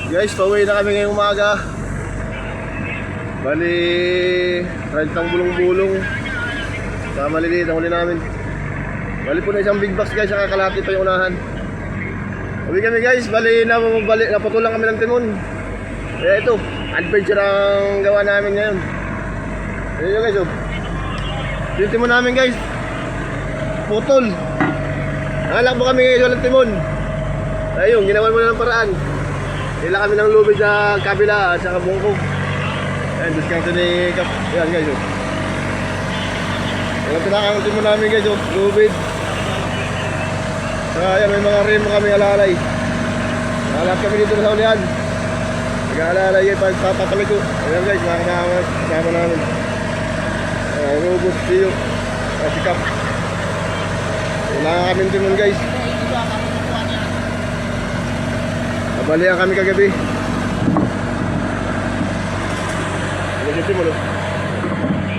Guys, pauwi na kami ngayong umaga. Bali, rentang bulong-bulong sa maliliit ang huli namin. Bali po na isang big box guys, saka kalahati pa yung unahan. Uwi kami guys, bali naputulan kami ng timon. Kaya ito, adventure ang gawa namin ngayon. Ayun yun guys, oh. Yung timon namin guys, putol. Nalakbo kami ngayon walang timon. Ayun, ginawan mo na ng paraan. Nila kami ng lubid sa kabila at sa kabungkog. Ayan, discount ni Kap. Ayan guys, oh. Ayan, pinakangtin mo namin guys, oh. Lubid. Saka ayan, may mga rim kami alalay. Nalap kami dito sa ulihan. Nag-aalalay yung pagpapatalig ko. Ayan guys, mga kasama namin. Robot, Tiyo, si Kap. Kailangan kami timon guys. Nabalihan kami kagabi. Yung timon, oh.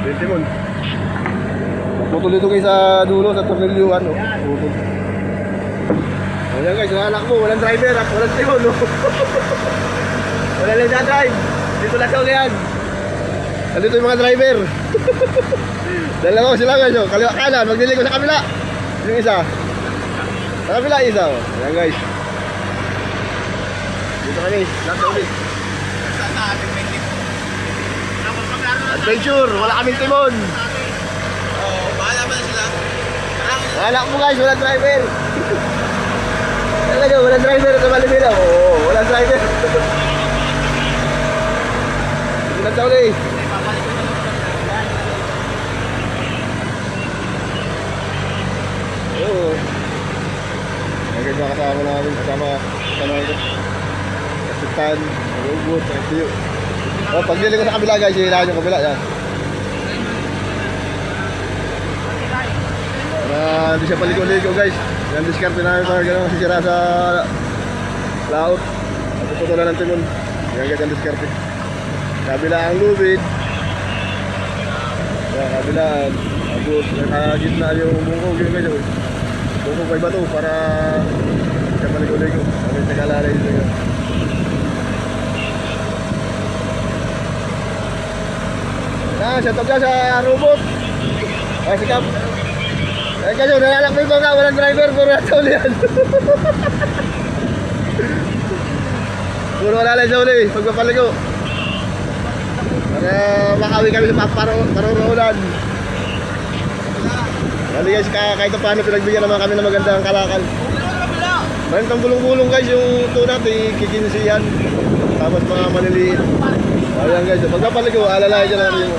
Yung timon. Putol dito guys sa dulo, sa tornilyuan, oh. Putol. Ayan guys, nalakbo, walang driver at walang timon, oh. Wala lang na-drive. Dito lang sa ulihan. Nandito yung mga driver. Dalawa sila guys, oh. Kaliwa kanan, magdiliko sa kabila. Yung isa. Sa kabila isa, oh. Ayan guys. Dito kami, lahat na ulit. Adventure, wala kaming timon. Bahala ba na sila? Anak mo guys, walang driver. Talaga, walang driver sa Malimila. Oo, walang driver. Walang sa uli. Oo. Ngayon mga kasama namin, kasama ito. Kasitan, robot, tiyo. Oh, pagdili ko sa kabila guys, hihilahan yung kabila, yan. Para hindi siya paligo-ligo guys. Yan diskarte namin para gano'n masisira sa laot. Puputulan ng timon. Yan guys ang diskarte. Kabila ang lubid. Yan, kabilaan. Tapos nakagitna yung bungkog yun guys. Bungkog may bato para hindi siya paligo-ligo. Kami sa kalalay dito yun. Shout out ka sa robot. Ay, si Kap. Ay, kaso, nalalakbay ko nga, walang driver, puro nasa ulihan. Puro nalalay sa uli, pagpapaligo. Para makawi kami sa paruraulan. Dali guys, kahit paano pinagbigyan naman kami ng magandang kalakal. Rentang bulong-bulong guys, yung tuna, kikinsiyan. Tapos mga maliliit. Ayan guys, pagpapaligo, alalay dyan natin yung...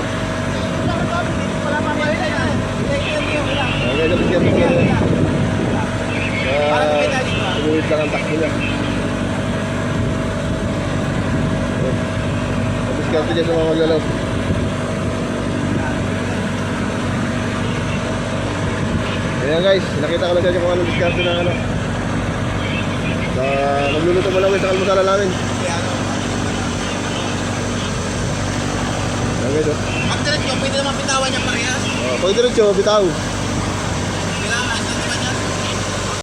Okay, dapat kaya mga umuwit lang ang takbo niya. Tapos kaya dyan sa mga maglalaw. Ayan guys, nakita ko lang dyan kung anong diskarte ng ano. Magluluto mo lang sa kalmasala namin. Ayan guys, oh. Pag diretso, pwede naman bitawan niya parehas. Pag diretso, bitaw.